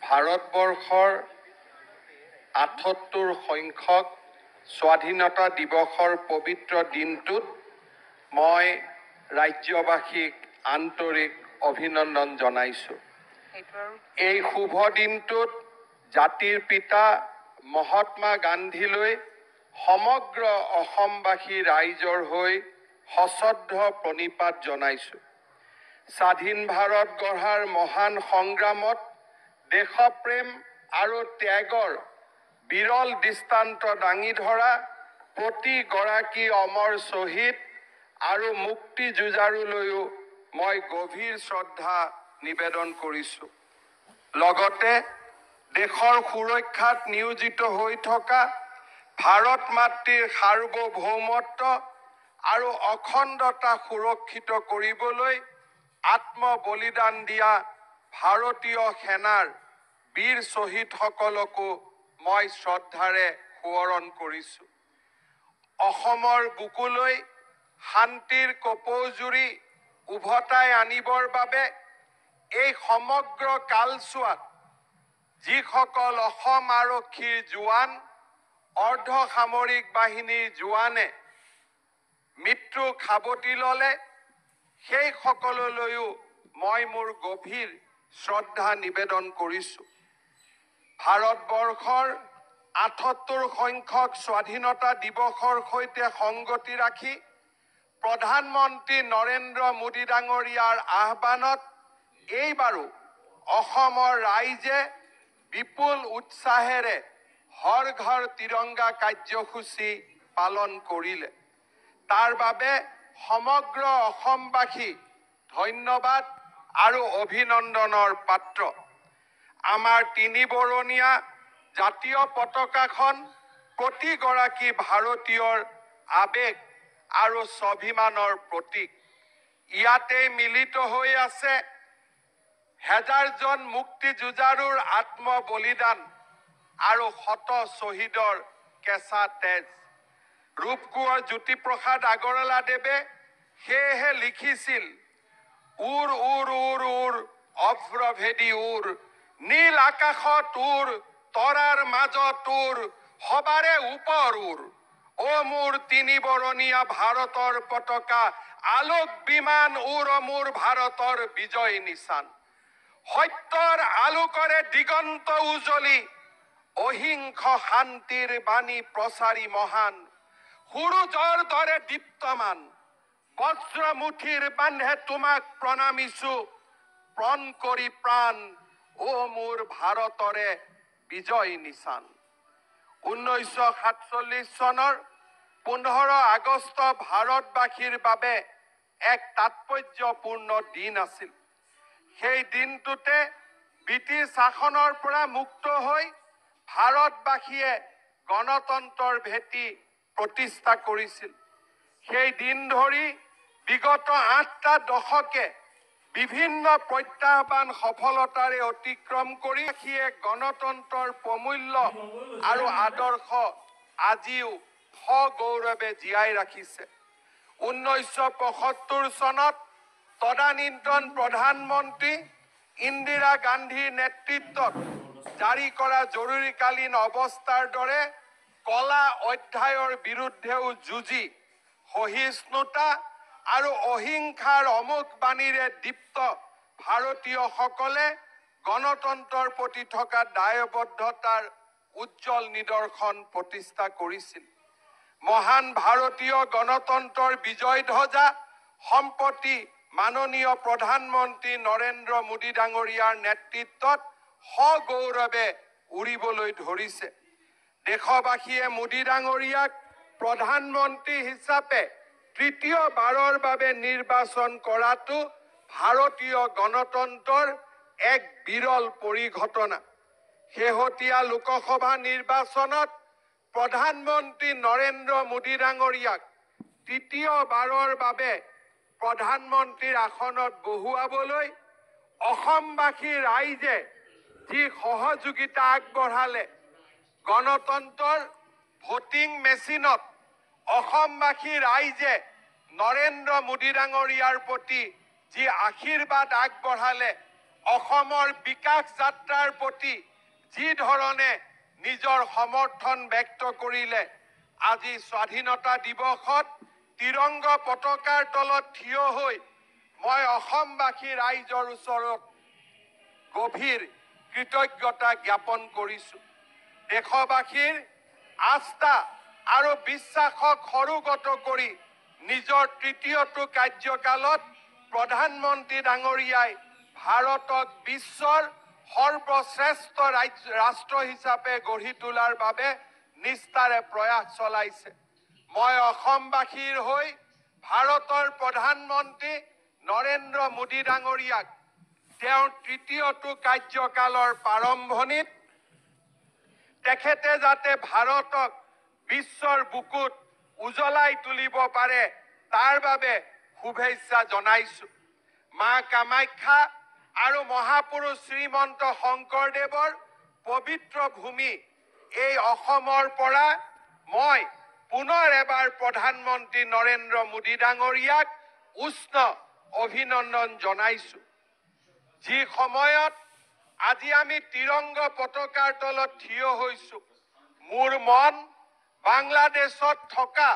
ভাৰতবৰ্ষৰ ৭৮ সংখ্যক স্বাধীনতা দিৱসৰ পবিত্ৰ দিনটোত মই ৰাজ্যবাসীক আন্তৰিক অভিনন্দন জনাইছোঁ। এই শুভ দিনটোত জাতিৰ পিতা মহাত্মা গান্ধীলৈ সমগ্ৰ অসমবাসী ৰাইজৰ হৈ সশ্ৰদ্ধ প্ৰণিপাত জনাইছোঁ। স্বাধীন ভাৰত গঢ়াৰ মহান সংগ্ৰামত দেশপ্ৰেম আৰু ত্যাগৰ বিৰল দৃষ্টান্ত দাঙি ধৰা প্ৰতিগৰাকী অমৰ শ্বহীদ আৰু মুক্তি যুঁজাৰুলৈও মই গভীৰ শ্ৰদ্ধা নিবেদন কৰিছোঁ। লগতে দেশৰ সুৰক্ষাত নিয়োজিত হৈ থকা ভাৰত মাতৃৰ সাৰ্বভৌমত্ব আৰু অখণ্ডতা সুৰক্ষিত কৰিবলৈ আত্মবলিদান দিয়া ভাৰতীয় সেনাৰ বীৰ শ্বহীদসকলকো মই শ্ৰদ্ধাৰে সোঁৱৰণ কৰিছোঁ। অসমৰ বুকুলৈ শান্তিৰ কপৌজুৰি উভতাই আনিবৰ বাবে এই সমগ্ৰ কালছোৱাত যিসকল অসম আৰক্ষীৰ জোৱান, অৰ্ধ সামৰিক বাহিনীৰ জোৱানে মৃত্যুক সাৱটি ল'লে, সেই সকললৈও মই মোৰ গভীৰ শ্ৰদ্ধা নিবেদন কৰিছোঁ। ভাৰতবৰ্ষৰ ৭৮ সংখ্যক স্বাধীনতা দিৱসৰ সৈতে সংগতি ৰাখি প্ৰধানমন্ত্ৰী নৰেন্দ্ৰ মোদী ডাঙৰীয়াৰ আহ্বানত এইবাৰো অসমৰ ৰাইজে বিপুল উৎসাহেৰে হৰ ঘৰ তিৰংগা কাৰ্যসূচী পালন কৰিলে। তাৰ বাবে সমগ্ৰ অসমবাসী ধন্যবাদ আৰু অভিনন্দনৰ পাত্ৰ। আমাৰ তিনিবৰণীয়া জাতীয় পতাকাখন প্ৰতিগৰাকী ভাৰতীয়ৰ আৱেগ আৰু স্বাভিমানৰ প্ৰতীক। ইয়াতে মিলিত হৈ আছে হেজাৰজন মুক্তি যুঁজাৰুৰ আত্মবলিদান আৰু শত শ্বহীদৰ কেঁচা তেজ। ৰূপকোঁৱৰ জ্যোতিপ্ৰসাদ আগৰৱালাদেৱে সেয়েহে লিখিছিল, উৰ উৰ উৰ উৰ অভ্ৰভেদী উৰ, নীল আকাশত উৰ, তৰাৰ মাজত উৰ, সবাৰে ওপৰ উৰ। অ মোৰ তিনিবৰণীয়া ভাৰতৰ পতাকা, আলোক বিমান উৰ মোৰ ভাৰতৰ বিজয় নিশান। সত্যৰ আলোকৰে দিগন্ত উজলি, অহিংস শান্তিৰ বাণী প্ৰচাৰী মহান, সূৰুজৰ দৰে দীপ্তমান, বজ্ৰমুঠিৰ বান্ধে তোমাক প্ৰণামিছো, প্ৰণ কৰি প্ৰাণ, অ মোৰ ভাৰতৰে বিজয় নিশান। 1947 চনৰ 15 আগষ্ট ভাৰতবাসীৰ বাবে এক তাৎপৰ্যপূৰ্ণ দিন আছিল। সেই দিনটোতে ব্ৰিটিছ শাসনৰ পৰা মুক্ত হৈ ভাৰতবাসীয়ে গণতন্ত্ৰৰ ভেটি প্ৰতিষ্ঠা কৰিছিল। সেই দিন ধৰি বিগত 8টা দশকে বিভিন্ন প্ৰত্যাহ্বান সফলতাৰে অতিক্ৰম কৰি গণতন্ত্ৰৰ প্ৰমূল্য আৰু আদৰ্শ আজিও সগৌৰৱে জীয়াই ৰাখিছে। 1975 চনত তদানীন্তন প্ৰধানমন্ত্ৰী ইন্দিৰা গান্ধীৰ নেতৃত্বত জাৰি কৰা জৰুৰীকালীন অৱস্থাৰ দৰে কলা অধ্যায়ৰ বিৰুদ্ধেও যুঁজি সহিষ্ণুতা আৰু অহিংসাৰ অমোঘ বাণীৰে দীপ্ত ভাৰতীয়সকলে গণতন্ত্ৰৰ প্ৰতি থকা দায়বদ্ধতাৰ উজ্জ্বল নিদৰ্শন প্ৰতিষ্ঠা কৰিছিল। মহান ভাৰতীয় গণতন্ত্ৰৰ বিজয় ধ্বজা সম্প্ৰতি মাননীয় প্ৰধানমন্ত্ৰী নৰেন্দ্ৰ মোদী ডাঙৰীয়াৰ নেতৃত্বত সগৌৰৱে উৰিবলৈ ধৰিছে। দেশবাসীয়ে মোদী ডাঙৰীয়াক প্ৰধানমন্ত্ৰী হিচাপে তৃতীয়বাৰৰ বাবে নিৰ্বাচন কৰাটো ভাৰতীয় গণতন্ত্ৰৰ এক বিৰল পৰিঘটনা। শেহতীয়া লোকসভা নিৰ্বাচনত প্ৰধানমন্ত্ৰী নৰেন্দ্ৰ মোদী ডাঙৰীয়াক তৃতীয়বাৰৰ বাবে প্ৰধানমন্ত্ৰীৰ আসনত বহুৱাবলৈ অসমবাসী ৰাইজে যি সহযোগিতা আগবঢ়ালে, গণতন্ত্ৰৰ ভোটিং মেচিনত অসমবাসী ৰাইজে নৰেন্দ্ৰ মোদী ডাঙৰীয়াৰ প্ৰতি যি আশীৰ্বাদ আগবঢ়ালে, অসমৰ বিকাশ যাত্ৰাৰ প্ৰতি যি ধৰণে নিজৰ সমৰ্থন ব্যক্ত কৰিলে, আজি স্বাধীনতা দিৱসত তিৰংগ পতাকাৰ তলত থিয় হৈ মই অসমবাসী ৰাইজৰ ওচৰত গভীৰ কৃতজ্ঞতা জ্ঞাপন কৰিছো। দেশবাসীৰ আস্থা আৰু বিশ্বাসক সৰুগত কৰি নিজৰ তৃতীয়টো কাৰ্যকালত প্ৰধানমন্ত্ৰী ডাঙৰীয়াই ভাৰতক বিশ্বৰ সৰ্বশ্ৰেষ্ঠ ৰাষ্ট্ৰ হিচাপে গঢ়ি তোলাৰ বাবে নিষ্ঠাৰে প্ৰয়াস চলাইছে। মই অসমবাসীৰ হৈ ভাৰতৰ প্ৰধানমন্ত্ৰী নৰেন্দ্ৰ মোদী ডাঙৰীয়াক তেওঁৰ তৃতীয়টো কাৰ্যকালৰ প্ৰাৰম্ভণিত তেখেতে যাতে ভাৰতক বিশ্বৰ বুকুত উজ্বলাই তুলিব পাৰে তাৰ বাবে শুভেচ্ছা জনাইছো। মা কামাখ্যা আৰু মহাপুৰুষ শ্ৰীমন্ত শংকৰদেৱৰ পবিত্ৰ ভূমি এই অসমৰ পৰা মই পুনৰ এবাৰ প্ৰধানমন্ত্ৰী নৰেন্দ্ৰ মোদী ডাঙৰীয়াক উষ্ণ অভিনন্দন জনাইছো। যি সময়ত আজি আমি তিৰংগ পতাকাৰ তলত থিয় হৈছো, মোৰ মন বাংলাদেশত থকা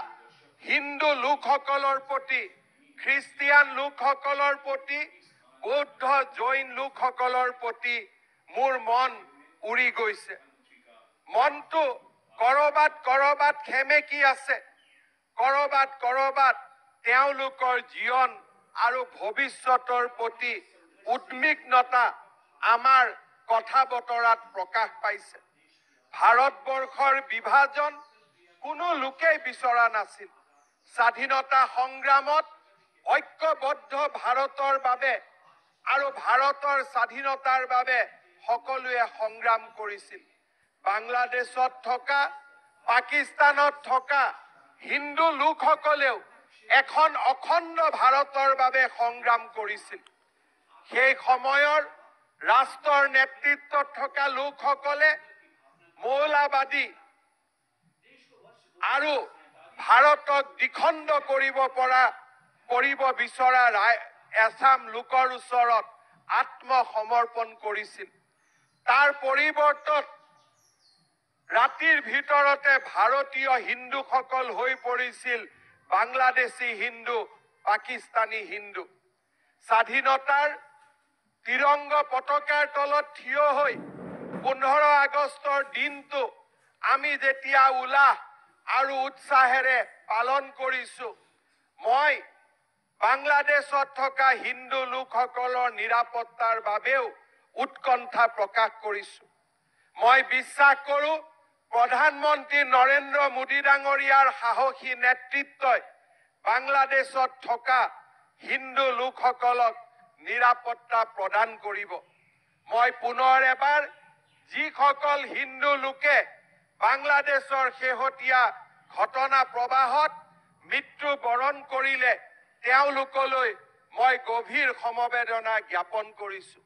হিন্দু লোকসকলৰ প্ৰতি, খ্ৰীষ্টিয়ান লোকসকলৰ প্ৰতি, বৌদ্ধ জৈন লোকসকলৰ প্ৰতি মোৰ মন উৰি গৈছে। মনটো কৰবাত খেমেকি আছে, কৰবাত তেওঁলোকৰ জীৱন আৰু ভৱিষ্যতৰ প্ৰতি উদ্বিগ্নতা আমাৰ কথা বতৰাত প্ৰকাশ পাইছে। ভাৰতবৰ্ষৰ বিভাজন কোনো লোকেই বিচৰা নাছিল। স্বাধীনতা সংগ্ৰামত ঐক্যবদ্ধ ভাৰতৰ বাবে আৰু ভাৰতৰ স্বাধীনতাৰ বাবে সকলোৱে সংগ্ৰাম কৰিছিল। বাংলাদেশত থকা, পাকিস্তানত থকা হিন্দু লোকসকলেও এখন অখণ্ড ভাৰতৰ বাবে সংগ্ৰাম কৰিছিল। সেই সময়ৰ ৰাষ্ট্ৰৰ নেতৃত্বত থকা লোকসকলে মৌলবাদী আৰু ভাৰতক দ্বিখণ্ড কৰিব বিচৰা এছাম লোকৰ ওচৰত আত্মসমৰ্পণ কৰিছিল। তাৰ পৰিৱৰ্তন ৰাতিৰ ভিতৰতে ভাৰতীয় হিন্দুসকল হৈ পৰিছিল বাংলাদেশী হিন্দু, পাকিস্তানী হিন্দু। স্বাধীনতাৰ তিৰংগ পতাকাৰ তলত থিয় হৈ 15 আগষ্টৰ দিনটো আমি যেতিয়া উল্লাস আৰু উৎসাহেৰে পালন কৰিছো, মই বাংলাদেশত থকা হিন্দু লোকসকলৰ নিৰাপত্তাৰ বাবেও উৎকণ্ঠা প্ৰকাশ কৰিছো। মই বিশ্বাস কৰো প্ৰধানমন্ত্ৰী নৰেন্দ্ৰ মোদী ডাঙৰীয়াৰ সাহসী নেতৃত্বই বাংলাদেশত থকা হিন্দু লোকসকলক নিৰাপত্তা প্ৰদান কৰিব। মই পুনৰ এবাৰ যিসকল হিন্দু লোকে বাংলাদেশৰ শেহতীয়া ঘটনা প্ৰবাহত মৃত্যু বৰণ কৰিলে তেওঁলোকলৈ মই গভীৰ সমবেদনা জ্ঞাপন কৰিছো।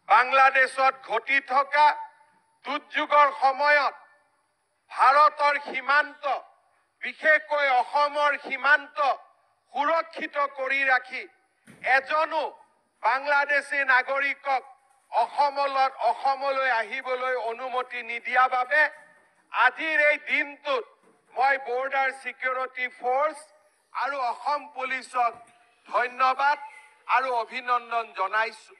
বাংলাদেশত ঘটি থকা দুৰ্যোগৰ সময়ত ভাৰতৰ সীমান্ত, বিশেষকৈ অসমৰ সীমান্ত সুৰক্ষিত কৰি ৰাখি এজনো বাংলাদেশী নাগৰিকক অসমলৈ আহিবলৈ অনুমতি নিদিয়া বাবে আজিৰ এই দিনটোত মই বৰ্ডাৰ চিকিউৰিটি ফ'ৰ্চ আৰু অসম পুলিচক ধন্যবাদ আৰু অভিনন্দন জনাইছো।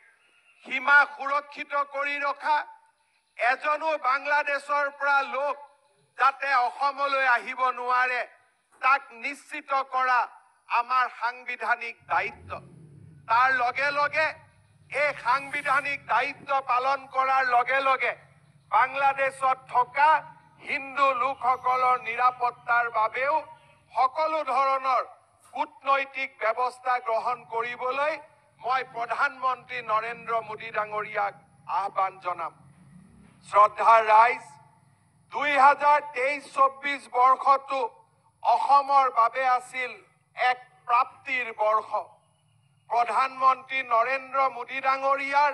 সীমা সুৰক্ষিত কৰি ৰখা, এজনো বাংলাদেশৰ পৰা লোক যাতে অসমলৈ আহিব নোৱাৰে তাক নিশ্চিত কৰা আমাৰ সাংবিধানিক দায়িত্ব। তাৰ লগে লগে এই সাংবিধানিক দায়িত্ব পালন কৰাৰ লগে লগে বাংলাদেশত থকা হিন্দু লোকসকলৰ নিৰাপত্তাৰ বাবেও সকলো ধৰণৰ কূটনৈতিক ব্যৱস্থা গ্ৰহণ কৰিবলৈ মই প্ৰধানমন্ত্ৰী নৰেন্দ্ৰ মোদী ডাঙৰীয়াক আহ্বান জনাম। শ্ৰদ্ধাৰ ৰাইজ, 2023-24 বৰ্ষটো অসমৰ বাবে আছিল এক প্ৰাপ্তিৰ বৰ্ষ। প্ৰধানমন্ত্ৰী নৰেন্দ্ৰ মোদী ডাঙৰীয়াৰ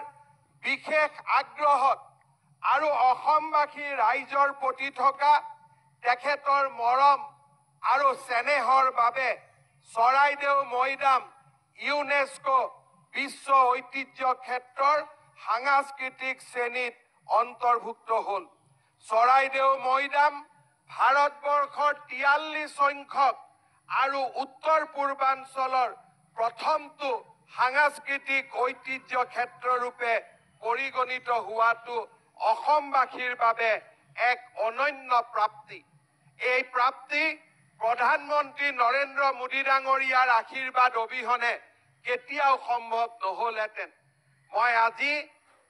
বিশেষ আগ্ৰহত আৰু অসমবাসী ৰাইজৰ প্ৰতি থকা তেখেতৰ মৰম আৰু চেনেহৰ বাবে চৰাইদেউ মৈদাম ইউনেস্কো বিশ্ব ঐতিহ্য ক্ষেত্ৰৰ সাংস্কৃতিক শ্ৰেণীত অন্তৰ্ভুক্ত হ'ল। চৰাইদেউ মৈদাম ভাৰতবৰ্ষৰ 43 সংখ্যক আৰু উত্তৰ পূৰ্বাঞ্চলৰ প্ৰথমটো সাংস্কৃতিক ঐতিহ্য ক্ষেত্ৰৰূপে পৰিগণিত হোৱাটো অসমবাসীৰ বাবে এক অনন্য প্ৰাপ্তি। এই প্ৰাপ্তি প্ৰধানমন্ত্ৰী নৰেন্দ্ৰ মোদী ডাঙৰীয়াৰ আশীৰ্বাদ অবিহনে কেতিয়াও সম্ভৱ নহলহেঁতেন। মই আজি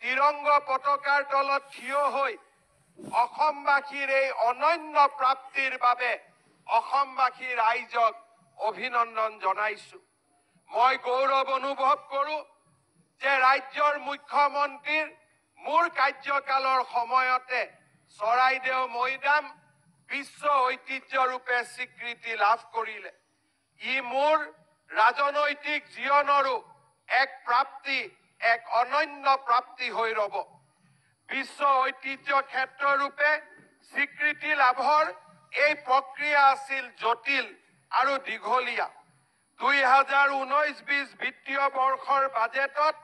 তিৰংগ পতাকাৰ তলত থিয় হৈ অসমবাসীৰ এই অনন্য প্ৰাপ্তিৰ বাবে অসমবাসী ৰাইজক অভিনন্দন জনাইছো। মই গৌৰৱ অনুভৱ কৰোঁ যে ৰাজ্যৰ মুখ্যমন্ত্ৰীৰ মোৰ কাৰ্যকালৰ সময়তে চৰাইদেউ মৈদাম বিশ্ব ঐতিহ্যৰূপে স্বীকৃতি লাভ কৰিলে। ই মোৰ ৰাজনৈতিক জীৱনৰো এক প্ৰাপ্তি, এক অনন্য প্ৰাপ্তি হৈ ৰব। বিশ্ব ঐতিহ্য ক্ষেত্ৰৰূপে স্বীকৃতি লাভৰ এই প্ৰক্ৰিয়া আছিল জটিল আৰু দীঘলীয়া। 2019-20 বিত্তীয় বৰ্ষৰ বাজেটত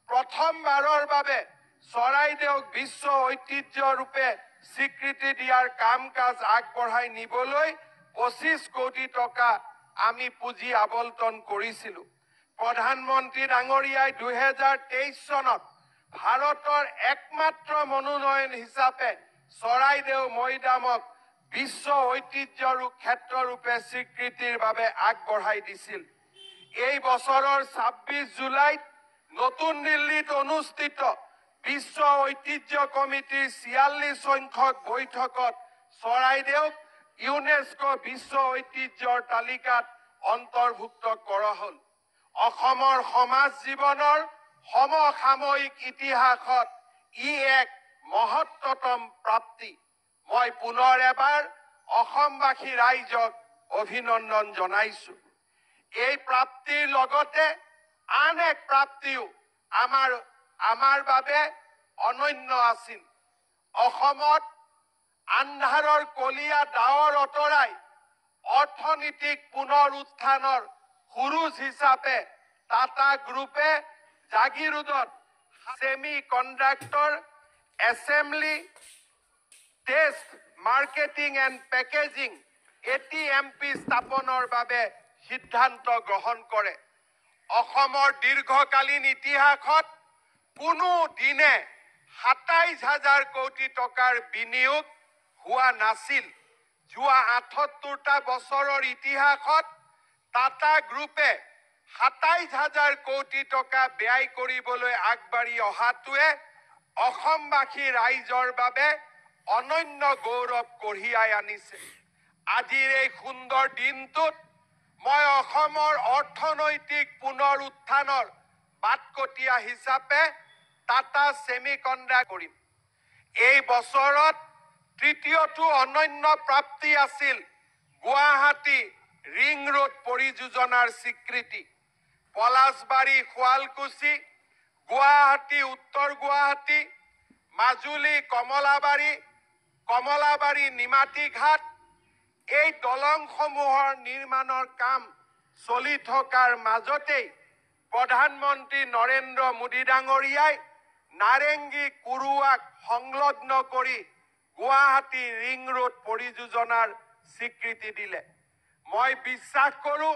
প্ৰথমবাৰৰ বাবে চৰাইদেউক বিশ্ব ঐতিহ্যৰূপে স্বীকৃতি দিয়াৰ কাম কাজ আগবঢ়াই নিবলৈ 25 কোটি টকা আমি পুঁজি আবণ্টন কৰিছিলোঁ। প্ৰধানমন্ত্ৰী ডাঙৰীয়াই 2023 চনত ভাৰতৰ একমাত্ৰ মনোনয়ন হিচাপে চৰাইদেউ মৈদামক বিশ্ব ঐতিহ্য ক্ষেত্ৰৰূপে স্বীকৃতিৰ বাবে আগবঢ়াই দিছিল। এই বছৰৰ 26 জুলাইত নতুন দিল্লীত অনুষ্ঠিত বিশ্ব ঐতিহ্য কমিটিৰ 46 সংখ্যক বৈঠকত চৰাইদেউক ইউনেস্কো বিশ্ব ঐতিহ্যৰ তালিকাত অন্তৰ্ভুক্ত কৰা হ'ল। অসমৰ সমাজ জীৱনৰ সমসাময়িক ইতিহাসত ই এক মহত্তম প্ৰাপ্তি। মই পুনৰ এবাৰ অসমবাসী ৰাইজক অভিনন্দন জনাইছো। এই প্ৰাপ্তিৰ লগতে আন এক প্ৰাপ্তিও আমাৰ বাবে অনন্য আছিল। অসমত আন্ধাৰৰ কলীয়া ডাৱৰ অতৰাই অৰ্থনীতিক পুনৰ উত্থানৰ সুৰুজ হিচাপে টাটা গ্ৰুপে জাগিৰোডত semi conductor assembly test marketing and packaging ATMP স্থাপনৰ বাবে সিদ্ধান্ত গ্ৰহণ কৰে। অসমৰ দীৰ্ঘকালীন ইতিহাসত কোনো দিনে 27,000 কোটি টকাৰ বিনিয়োগ হোৱা নাছিল। যোৱা 78টা বছৰৰ ইতিহাসত টাটা গ্ৰুপে 27,000 কোটি টকা ব্যয় কৰিবলৈ আগবাঢ়ি অহাটোৱে অসমবাসী ৰাইজৰ বাবে অনন্য গৌৰৱ কঢ়িয়াই আনিছে। আজিৰ এই সুন্দৰ দিনটোত মই অসমৰ অৰ্থনৈতিক পুনৰ উত্থানৰ বাটকটীয়া হিচাপে টাটা ছেমি কণ্ডাক্টৰ কৰিম। এই বছৰত তৃতীয়টো অনন্য প্ৰাপ্তি আছিল গুৱাহাটী ৰিং ৰোড পৰিযোজনাৰ স্বীকৃতি। পলাশবাৰী, শুৱালকুছি, গুৱাহাটী উত্তৰ গুৱাহাটী, মাজুলী কমলাবাৰী নিমাতীঘাট এই দলংসমূহৰ নিৰ্মাণৰ কাম চলি থকাৰ মাজতেই প্ৰধানমন্ত্ৰী নৰেন্দ্ৰ মোদী ডাঙৰীয়াই নাৰেংগী কুৰুৱাক সংলগ্ন কৰি গুৱাহাটী ৰিং ৰোড পৰিযোজনাৰ স্বীকৃতি দিলে। মই বিশ্বাস কৰোঁ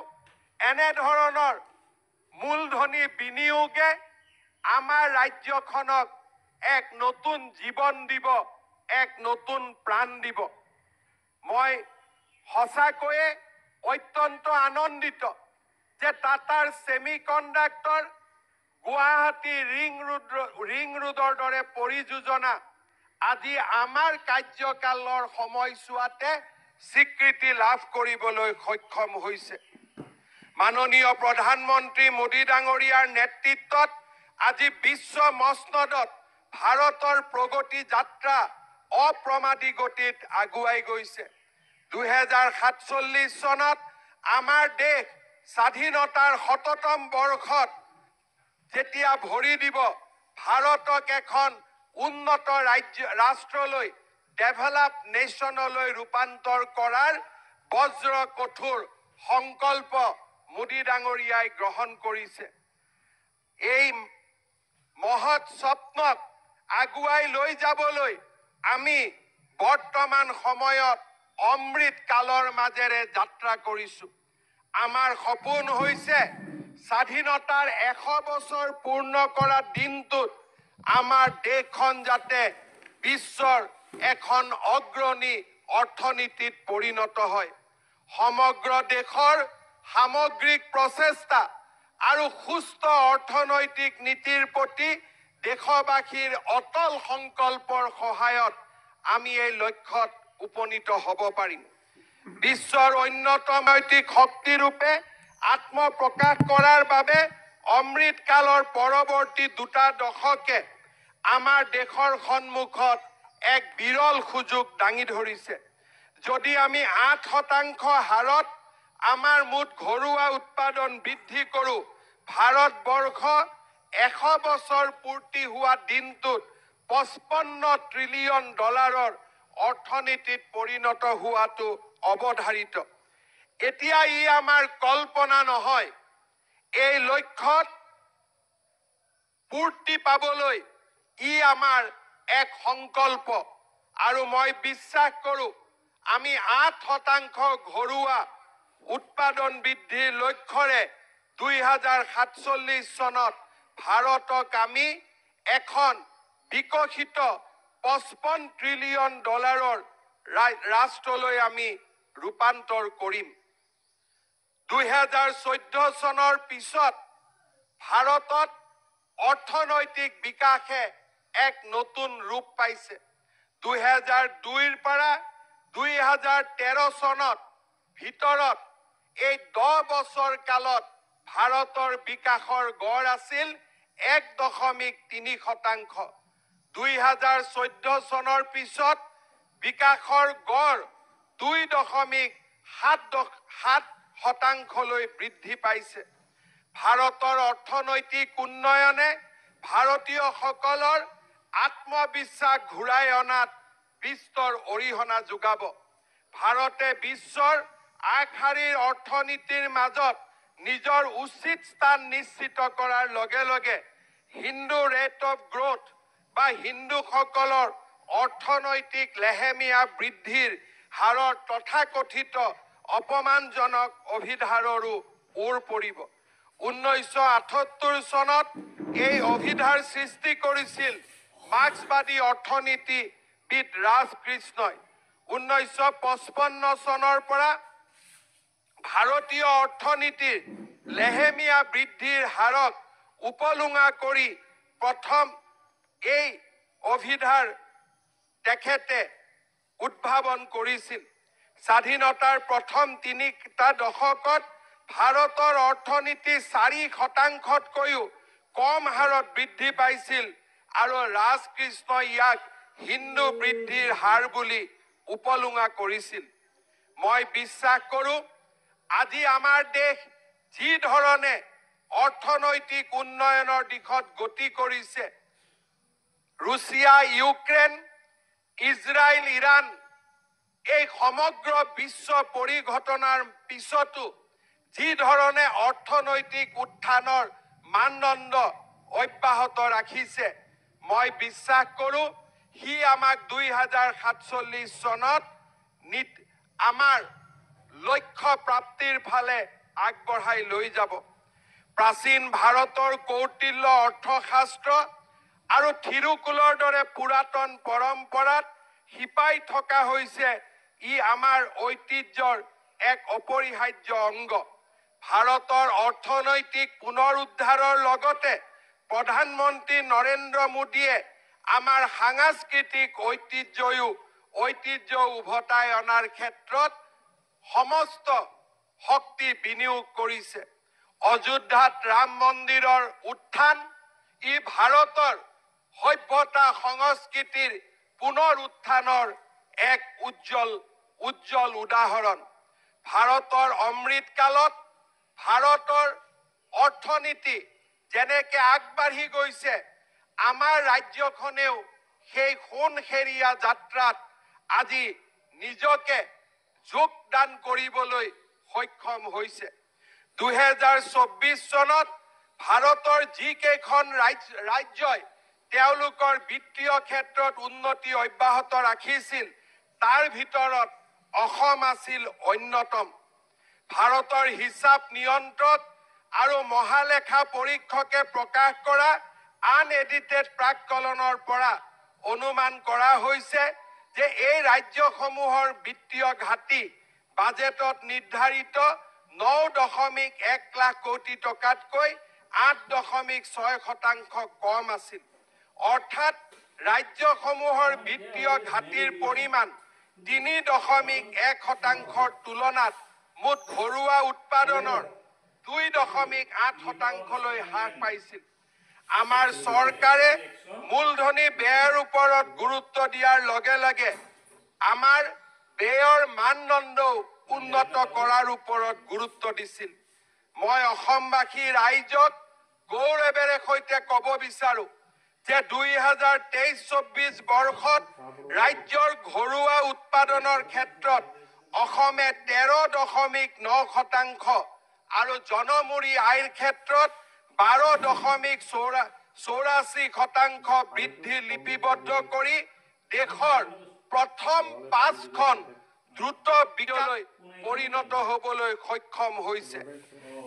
এনেধৰণৰ মূলধনী বিনিয়োগে আমাৰ ৰাজ্যখনক এক নতুন জীৱন দিব, এক নতুন প্ৰাণ দিব। মই সঁচাকৈয়ে অত্যন্ত আনন্দিত যে টাটাৰ ছেমি কণ্ডাক্টৰ গুৱাহাটী ৰিং ৰোডৰ দৰে পৰিযোজনা আজি আমাৰ কাৰ্যকালৰ সময়ছোৱাতে স্বীকৃতি লাভ কৰিবলৈ সক্ষম হৈছে। মাননীয় প্ৰধানমন্ত্ৰী মোদী ডাঙৰীয়াৰ নেতৃত্বত আজি বিশ্ব মসনদত ভাৰতৰ প্ৰগতি যাত্ৰা অপ্ৰমাদী গতিত আগুৱাই গৈছে। 2047 চনত আমাৰ দেশ স্বাধীনতাৰ শততম বৰ্ষত যেতিয়া ভৰি দিব, ভাৰতক এখন উন্নত ৰাষ্ট্ৰলৈ, ডেভেলপ নেশ্যনলৈ ৰূপান্তৰ কৰাৰ বজ্ৰ কঠোৰ সংকল্প মোদী ডাঙৰীয়াই গ্ৰহণ কৰিছে। এই মহৎ স্বপ্নক আগুৱাই লৈ যাবলৈ আমি বৰ্তমান সময়ত অমৃত কালৰ মাজেৰে যাত্ৰা কৰিছো। আমাৰ সপোন হৈছে স্বাধীনতাৰ 100 বছৰ পূৰ্ণ কৰা দিনটোত আমাৰ দেশখন যাতে বিশ্বৰ এখন অগ্ৰণী অৰ্থনীতিত পৰিণত হয়। সমগ্ৰ দেশৰ সামগ্ৰিক প্ৰচেষ্টা আৰু সুস্থ অৰ্থনৈতিক নীতিৰ প্ৰতি দেশবাসীৰ অটল সংকল্পৰ সহায়ত আমি এই লক্ষ্যত উপনীত হ'ব পাৰিম। বিশ্বৰ অন্যতম নৈতিক শক্তিৰূপে আত্মপ্ৰকাশ কৰাৰ বাবে অমৃত কালৰ পৰৱৰ্তী 2টা দশকে আমাৰ দেশৰ সন্মুখত এক বিৰল সুযোগ দাঙি ধৰিছে। যদি আমি 8% হাৰত আমাৰ মুঠ ঘৰুৱা উৎপাদন বৃদ্ধি কৰোঁ, ভাৰতবৰ্ষ 100 বছৰ পূৰ্তি হোৱা দিনটোত $55 ট্ৰিলিয়ন অৰ্থনীতিত পৰিণত হোৱাটো অৱধাৰিত। এতিয়া ই আমাৰ কল্পনা নহয়। এই লক্ষ্যত পূৰ্তি পাবলৈ ই আমাৰ এক সংকল্প আৰু মই বিশ্বাস কৰোঁ আমি 8% ঘৰুৱা উৎপাদন বৃদ্ধিৰ লক্ষ্যৰে 2047 চনত ভাৰতক আমি এখন বিকশিত $55 ট্ৰিলিয়ন ৰাষ্ট্ৰলৈ আমি ৰূপান্তৰ কৰিম। 2014 চনৰ পিছত ভাৰতত অৰ্থনৈতিক বিকাশে এক নতুন ৰূপ পাইছে। 2002ৰ পৰা 2013 চনত ভিতৰত এই 10 বছৰ কালত ভাৰতৰ বিকাশৰ গড় আছিল 1.3%। 2014 চনৰ পিছত বিকাশৰ গড় 2.7% বৃদ্ধি পাইছে। ভাৰতৰ অৰ্থনৈতিক উন্নয়নে ভাৰতীয়সকলৰ আত্মবিশ্বাস ঘূৰাই অনাত বিস্তৰ অৰিহণা যোগাব। ভাৰতে বিশ্বৰ আগশাৰীৰ অৰ্থনীতিৰ মাজত নিজৰ উচিত স্থান নিশ্চিত কৰাৰ লগে লগে হিন্দু ৰেট অফ গ্ৰোথ বা হিন্দুসকলৰ অৰ্থনৈতিক লেহেমীয়া বৃদ্ধিৰ হাৰৰ তথাকথিত অপমানজনক অভিধাৰৰো ওৰ পৰিব। 1978 চনত এই অভিধাৰ সৃষ্টি কৰিছিল মাৰ্ক্সবাদী অৰ্থনীতিবিদ ৰাজকৃষ্ণই। 1955 চনৰ পৰা ভাৰতীয় অৰ্থনীতিৰ লেহেমীয়া বৃদ্ধিৰ হাৰক উপলুঙা কৰি প্ৰথম এই অভিধাৰ তেখেতে উদ্ভাৱন কৰিছিল। স্বাধীনতাৰ প্ৰথম 3টা দশকত ভাৰতৰ অৰ্থনীতি 4%তকৈও কম হাৰত বৃদ্ধি পাইছিল আৰু ৰাজকৃষ্ণই ইয়াক হিন্দু বৃদ্ধিৰ হাৰ বুলি উপলুঙা কৰিছিল। মই বিশ্বাস কৰোঁ আজি আমাৰ দেশ যি ধৰণে অৰ্থনৈতিক উন্নয়নৰ দিশত গতি কৰিছে, ৰুছিয়া, ইউক্ৰেইন, ইজৰাইল, ইৰাণ এই সমগ্ৰ বিশ্ব পৰিঘটনাৰ পিছতো যি ধৰণে অৰ্থনৈতিক উত্থানৰ মানদণ্ড অব্যাহত ৰাখিছে, মই বিশ্বাস কৰোঁ সি আমাক 2047 চনত আমাৰ লক্ষ্য প্ৰাপ্তিৰ ফালে আগবঢ়াই লৈ যাব। প্ৰাচীন ভাৰতৰ কৌটিল্য অৰ্থশাস্ত্ৰ আৰু থিৰুকুলৰ দৰে পুৰাতন পৰম্পৰাত শিপাই থকা হৈছে ই আমাৰ ঐতিহ্যৰ এক অপৰিহাৰ্য অংগ। ভাৰতৰ অৰ্থনৈতিক পুনৰুদ্ধাৰৰ লগতে প্ৰধানমন্ত্ৰী নৰেন্দ্ৰ মোদীয়ে আমাৰ সাংস্কৃতিক ঐতিহ্য উভতাই অনাৰ ক্ষেত্ৰত সমস্ত শক্তি বিনিয়োগ কৰিছে। অযোধ্যাত ৰাম মন্দিৰৰ উত্থান ই ভাৰতৰ সভ্যতা সংস্কৃতিৰ পুনৰ উত্থানৰ এক উজ্জ্বল উদাহৰণ। ভাৰতৰ অমৃত কালত ভাৰতৰ অৰ্থনীতি যেনেকে আগবাঢ়ি গৈছে, আমাৰ ৰাজ্যখনেও সেই সোণসেৰীয়া যাত্ৰাত আজি নিজকে যোগদান কৰিবলৈ সক্ষম হৈছে। 2024 চনত ভাৰতৰ যিকেইখন ৰাজ্যই তেওঁলোকৰ বিত্তীয় ক্ষেত্ৰত উন্নতি অব্যাহত ৰাখিছিল তাৰ ভিতৰত অসম আছিল অন্যতম। ভাৰতৰ হিচাপ নিয়ন্ত্ৰক আৰু মহালেখা পৰীক্ষকে প্ৰকাশ কৰা আনএডিটেড প্ৰাক্কলনৰ পৰা অনুমান কৰা হৈছে যে এই ৰাজ্যসমূহৰ বিত্তীয় ঘাটি বাজেটত নিৰ্ধাৰিত 9.1 লাখ কোটি টকাতকৈ 8.6% কম আছিল। অৰ্থাৎ ৰাজ্যসমূহৰ বিত্তীয় ঘাটিৰ পৰিমাণ 3.1%ৰ তুলনাত মুঠ ঘৰুৱা উৎপাদনৰ 2.8%লৈ হ্ৰাস পাইছিল। আমাৰ চৰকাৰে মূলধনী ব্যয়ৰ ওপৰত গুৰুত্ব দিয়াৰ লগে লগে আমাৰ ব্যয়ৰ মানদণ্ডও উন্নত কৰাৰ ওপৰত গুৰুত্ব দিছিল। মই অসমবাসী ৰাইজক গৌৰৱেৰে সৈতে ক'ব বিচাৰো যে 2023-24 বৰ্ষত ৰাজ্যৰ ঘৰুৱা উৎপাদনৰ ক্ষেত্ৰত অসমে 13.9% আৰু জনমূৰি আয়ৰ ক্ষেত্ৰত 12.84% বৃদ্ধি লিপিবদ্ধ কৰি দেশৰ প্ৰথম 5খন দ্ৰুত বিকাশলৈ পৰিণত হ'বলৈ সক্ষম হৈছে।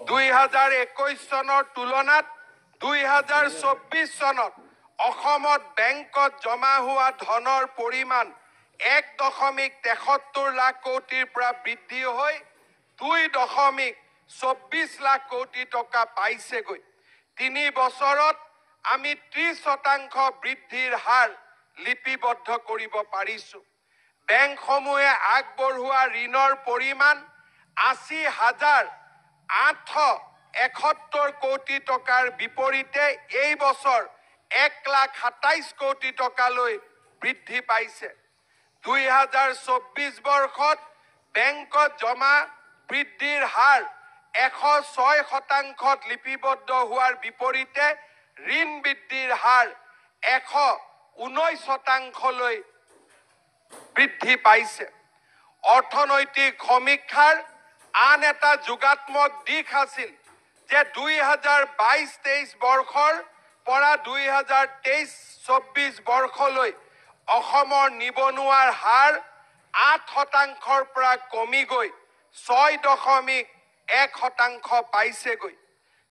2021 চনৰ তুলনাত 2024 চনত অসমত বেংকত জমা হোৱা ধনৰ পৰিমাণ 1.73 লাখ কোটিৰ পৰা বৃদ্ধি হৈ 2.24 লাখ কোটি টকা পাইছেগৈ। 3 বছৰত আমি 30% বৃদ্ধিৰ হাৰ লিপিবদ্ধ কৰিব পাৰিছো। বেংকসমূহে আগবঢ়োৱা ঋণৰ পৰিমাণ 80,871 কোটি টকাৰ বিপৰীতে এই বছৰ 1,27 কোটি টকালৈ বৃদ্ধি পাইছে। 2024 বৰ্ষত বেংকত জমা বৃদ্ধিৰ হাৰ 106% লিপিবদ্ধ হোৱাৰ বিপৰীতে ঋণ বৃদ্ধিৰ হাৰ 119%লৈ বৃদ্ধি পাইছে। অৰ্থনৈতিক সমীক্ষাৰ আন এটা যোগাত্মক দিশ আছিল যে 2022-23 বৰ্ষৰ পৰা 2023-24 বৰ্ষলৈ অসমৰ নিবনুৱাৰ হাৰ 8%ৰ পৰা কমি গৈ 6.1% পাইছেগৈ।